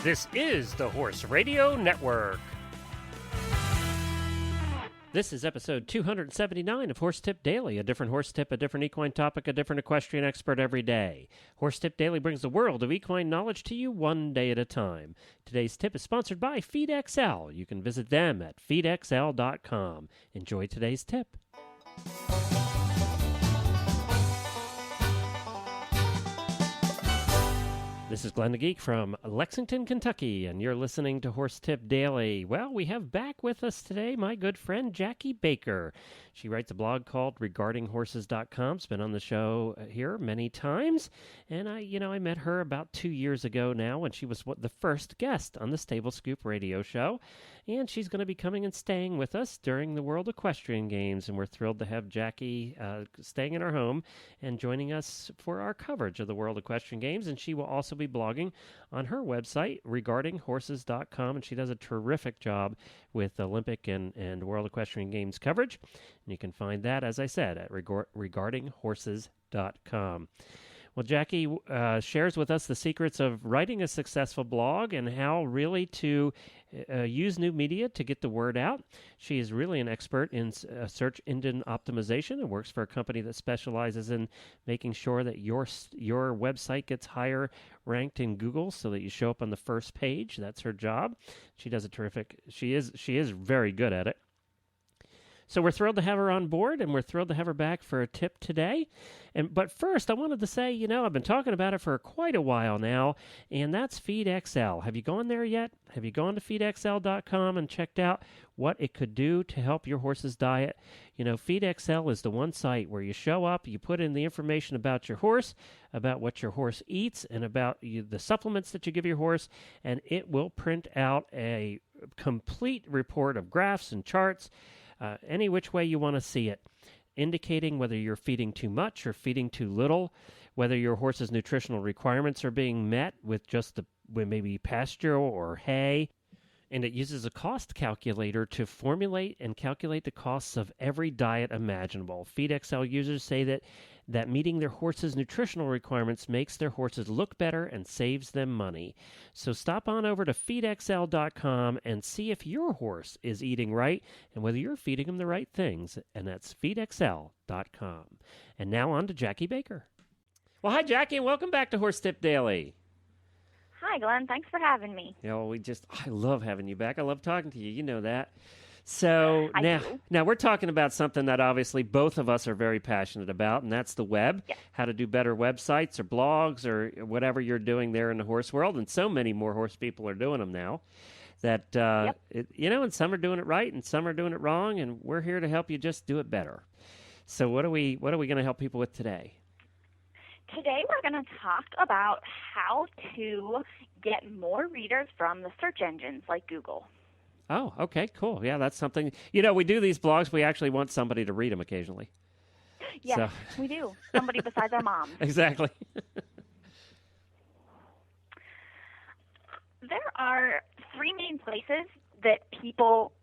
This is the Horse Radio Network. This is episode 279 of Horse Tip Daily, a different horse tip, a different equine topic, a different equestrian expert every day. Horse Tip Daily brings the world of equine knowledge to you one day at a time. Today's tip is sponsored by FeedXL. You can visit them at feedxl.com. Enjoy today's tip. This is Glenn the Geek from Lexington, Kentucky, and you're listening to Horse Tip Daily. Well, we have back with us today my good friend Jackie Baker. She writes a blog called RegardingHorses.com. She's been on the show here many times, and I met her about 2 years ago now when she was the first guest on the Stable Scoop radio show, and she's going to be coming and staying with us during the World Equestrian Games, and we're thrilled to have Jackie staying in our home and joining us for our coverage of the World Equestrian Games, and she will also be blogging on her website, regardinghorses.com, and she does a terrific job with Olympic and World Equestrian Games coverage. And you can find that, as I said, at regardinghorses.com. Well, Jackie shares with us the secrets of writing a successful blog and how really to use new media to get the word out. She is really an expert in search engine optimization and works for a company that specializes in making sure that your website gets higher ranked in Google so that you show up on the first page. That's her job. She does a terrific. She is very good at it. So we're thrilled to have her on board, and we're thrilled to have her back for a tip today. But first, I wanted to say, I've been talking about it for quite a while now, and that's FeedXL. Have you gone there yet? Have you gone to feedxl.com and checked out what it could do to help your horse's diet? FeedXL is the one site where you show up, you put in the information about your horse, about what your horse eats, and about the supplements that you give your horse, and it will print out a complete report of graphs and charts, any which way you want to see it, indicating whether you're feeding too much or feeding too little, whether your horse's nutritional requirements are being met with just maybe pasture or hay. And it uses a cost calculator to formulate and calculate the costs of every diet imaginable. FeedXL users say that meeting their horse's nutritional requirements makes their horses look better and saves them money. So stop on over to feedxl.com and see if your horse is eating right and whether you're feeding them the right things. And that's feedxl.com. And now on to Jackie Baker. Well, hi, Jackie, and welcome back to Horse Tip Daily. Hi, Glenn. Thanks for having me. I love having you back. I love talking to you. You know that. So now we're talking about something that obviously both of us are very passionate about, and that's the web, how to do better websites or blogs or whatever you're doing there in the horse world. And so many more horse people are doing them now that, and some are doing it right and some are doing it wrong. And we're here to help you just do it better. So what are we going to help people with today? Today we're going to talk about how to get more readers from the search engines like Google. Oh, okay, cool. Yeah, that's something. We do these blogs. We actually want somebody to read them occasionally. Yes, we do. Somebody besides our mom. Exactly. There are three main places that people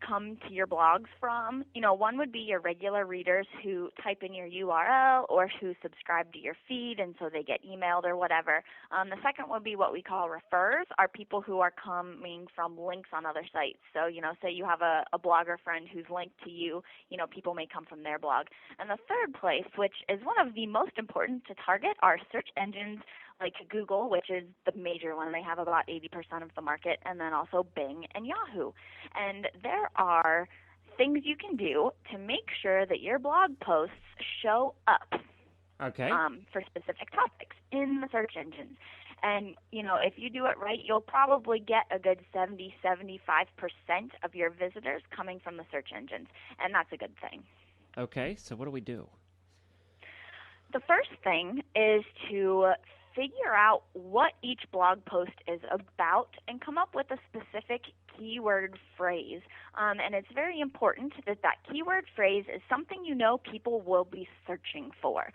come to your blogs from. One would be your regular readers who type in your URL or who subscribe to your feed, and so they get emailed or whatever. The second would be what we call refers, are people who are coming from links on other sites. So, say you have a blogger friend who's linked to you, people may come from their blog. And the third place, which is one of the most important to target, are search engines like Google, which is the major one. They have about 80% of the market, and then also Bing and Yahoo. And there are things you can do to make sure that your blog posts show up for specific topics in the search engines. And, if you do it right, you'll probably get a good 70-75% of your visitors coming from the search engines, and that's a good thing. Okay, so what do we do? The first thing is to figure out what each blog post is about and come up with a specific keyword phrase. And it's very important that keyword phrase is something people will be searching for.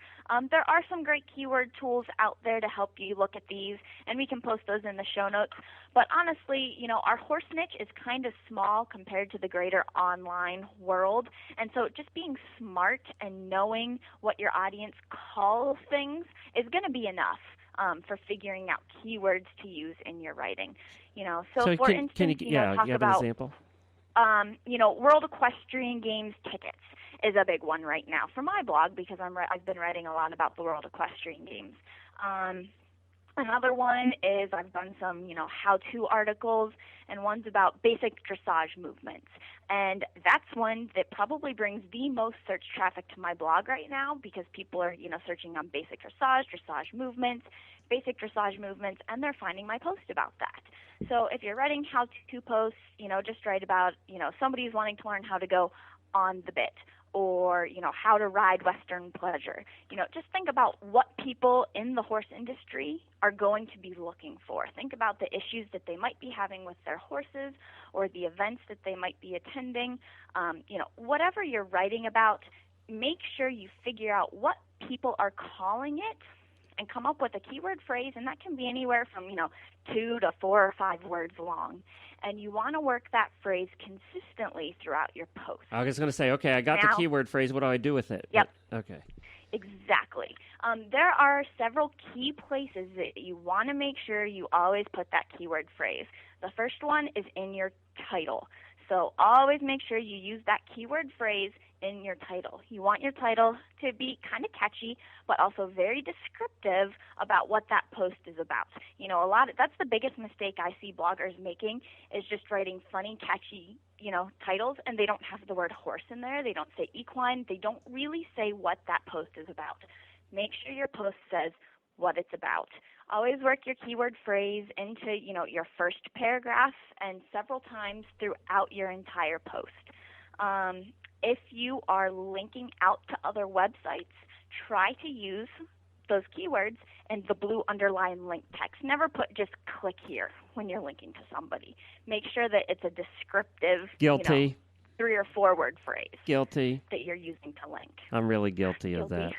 There are some great keyword tools out there to help you look at these, and we can post those in the show notes. But honestly, our horse niche is kind of small compared to the greater online world. And so just being smart and knowing what your audience calls things is going to be enough. for figuring out keywords to use in your writing. So for can instance, you, talk you have about an example? World Equestrian Games tickets is a big one right now for my blog because I've been writing a lot about the World Equestrian Games. Another one is I've done some, how-to articles, and one's about basic dressage movements. And that's one that probably brings the most search traffic to my blog right now because people are, searching on basic dressage movements, and they're finding my post about that. So if you're writing how-to posts, just write about, somebody's wanting to learn how to go on the bit, or how to ride Western pleasure. Just think about what people in the horse industry are going to be looking for. Think about the issues that they might be having with their horses or the events that they might be attending. Whatever you're writing about, make sure you figure out what people are calling it and come up with a keyword phrase, and that can be anywhere from 2 to 4 or 5 words long. And you want to work that phrase consistently throughout your post. I was going to say, okay, I got the keyword phrase. What do I do with it? Yep. Okay. Exactly. There are several key places that you want to make sure you always put that keyword phrase. The first one is in your title. So always make sure you use that keyword phrase in your title. You want your title to be kind of catchy, but also very descriptive about what that post is about. That's the biggest mistake I see bloggers making is just writing funny, catchy, titles, and they don't have the word horse in there. They don't say equine. They don't really say what that post is about. Make sure your post says what it's about. Always work your keyword phrase into, your first paragraph and several times throughout your entire post. If you are linking out to other websites, try to use those keywords in the blue underline link text. Never put just click here when you're linking to somebody. Make sure that it's a descriptive, Guilty. 3 or 4 word phrase. Guilty. That you're using to link. I'm really guilty of that.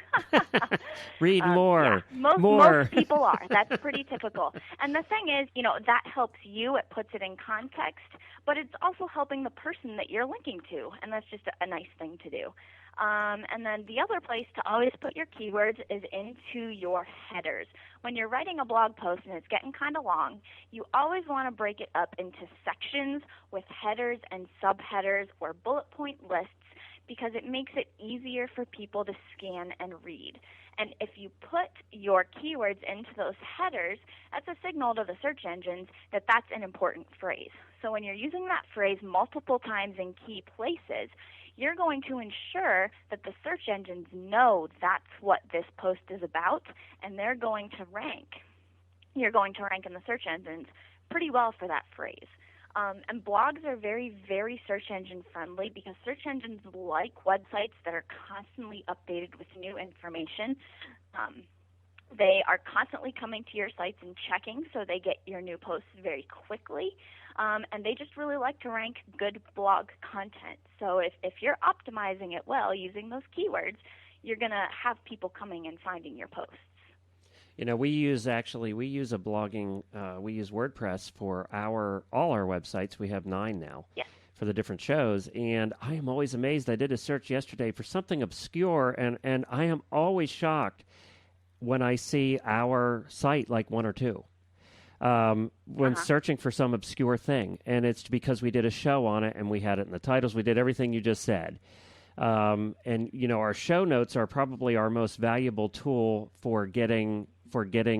Read more. Yeah, most people are. That's pretty typical. And the thing is, that helps you. It puts it in context, but it's also helping the person that you're linking to, and that's just a nice thing to do. And then the other place to always put your keywords is into your headers. When you're writing a blog post and it's getting kind of long, you always want to break it up into sections with headers and subheaders or bullet point lists because it makes it easier for people to scan and read. And if you put your keywords into those headers, that's a signal to the search engines that that's an important phrase. So when you're using that phrase multiple times in key places, you're going to ensure that the search engines know that's what this post is about, and they're going to rank. You're going to rank in the search engines pretty well for that phrase. And blogs are very, very search engine friendly because search engines like websites that are constantly updated with new information. They are constantly coming to your sites and checking, so they get your new posts very quickly. And they just really like to rank good blog content. So if you're optimizing it well using those keywords, you're going to have people coming and finding your posts. We use a blogging, we use WordPress for all our websites. We have 9 now. Yes. For the different shows, and I am always amazed. I did a search yesterday for something obscure, and I am always shocked when I see our site like 1 or 2. When searching for some obscure thing, and it's because we did a show on it and we had it in the titles. We did everything you just said. And our show notes are probably our most valuable tool for getting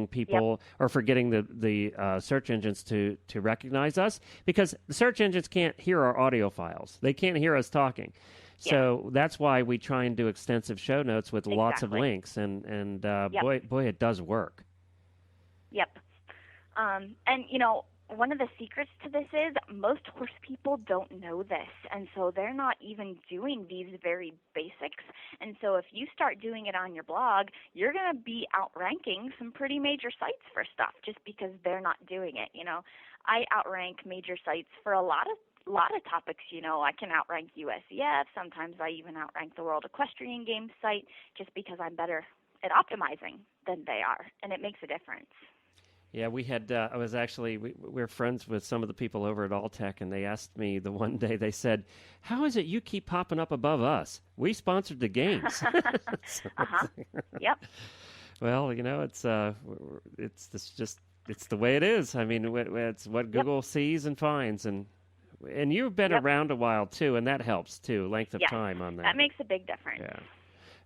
people or for getting the search engines to recognize us, because the search engines can't hear our audio files. They can't hear us talking. So that's why we try and do extensive show notes with lots of links, and boy, it does work. Yep. And one of the secrets to this is most horse people don't know this, and so they're not even doing these very basics. And so if you start doing it on your blog, you're going to be outranking some pretty major sites for stuff just because they're not doing it. I outrank major sites for a lot of topics. I can outrank USEF. Sometimes I even outrank the World Equestrian Games site just because I'm better at optimizing than they are, and it makes a difference. Yeah, we had. I was actually. We're friends with some of the people over at Alltech, and they asked me the one day. They said, "How is it you keep popping up above us? We sponsored the games." Yep. Well, it's the way it is. I mean, it's what Google sees and finds, and you've been around a while too, and that helps too. Length of time on that. That makes a big difference. Yeah.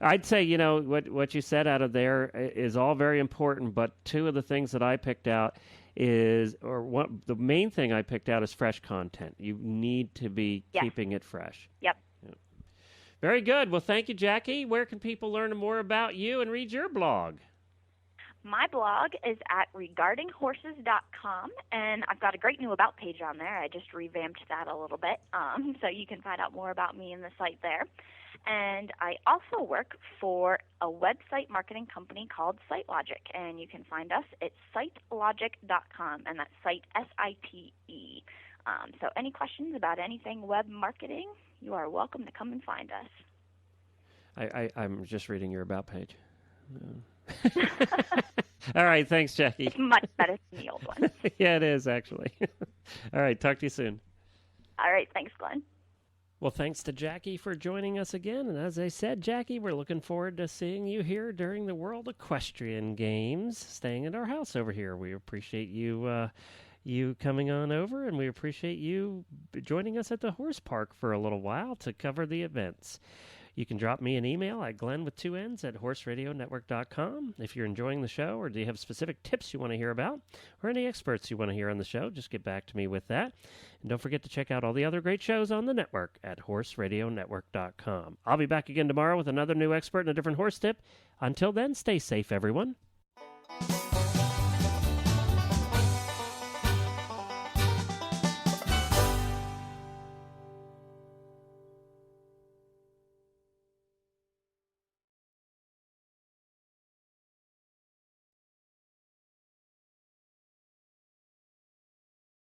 I'd say, what you said out of there is all very important, but two of the things that I picked out the main thing I picked out is fresh content. You need to be keeping it fresh. Yep. Very good. Well, thank you, Jackie. Where can people learn more about you and read your blog? My blog is at regardinghorses.com, and I've got a great new About page on there. I just revamped that a little bit, so you can find out more about me in the site there. And I also work for a website marketing company called SiteLogic, and you can find us at sitelogic.com, and that's site, S-I-T-E. So any questions about anything web marketing, you are welcome to come and find us. I'm just reading your About page. All right, thanks, Jackie. It's much better than the old one. Yeah, it is, actually. All right, talk to you soon. All right, thanks, Glenn. Well, thanks to Jackie for joining us again. And as I said, Jackie, we're looking forward to seeing you here during the World Equestrian Games, staying at our house over here. We appreciate you coming on over, and we appreciate you joining us at the horse park for a little while to cover the events. You can drop me an email at glenn at horseradionetwork.com. If you're enjoying the show, or do you have specific tips you want to hear about, or any experts you want to hear on the show, just get back to me with that. And don't forget to check out all the other great shows on the network at horseradionetwork.com. I'll be back again tomorrow with another new expert and a different horse tip. Until then, stay safe, everyone.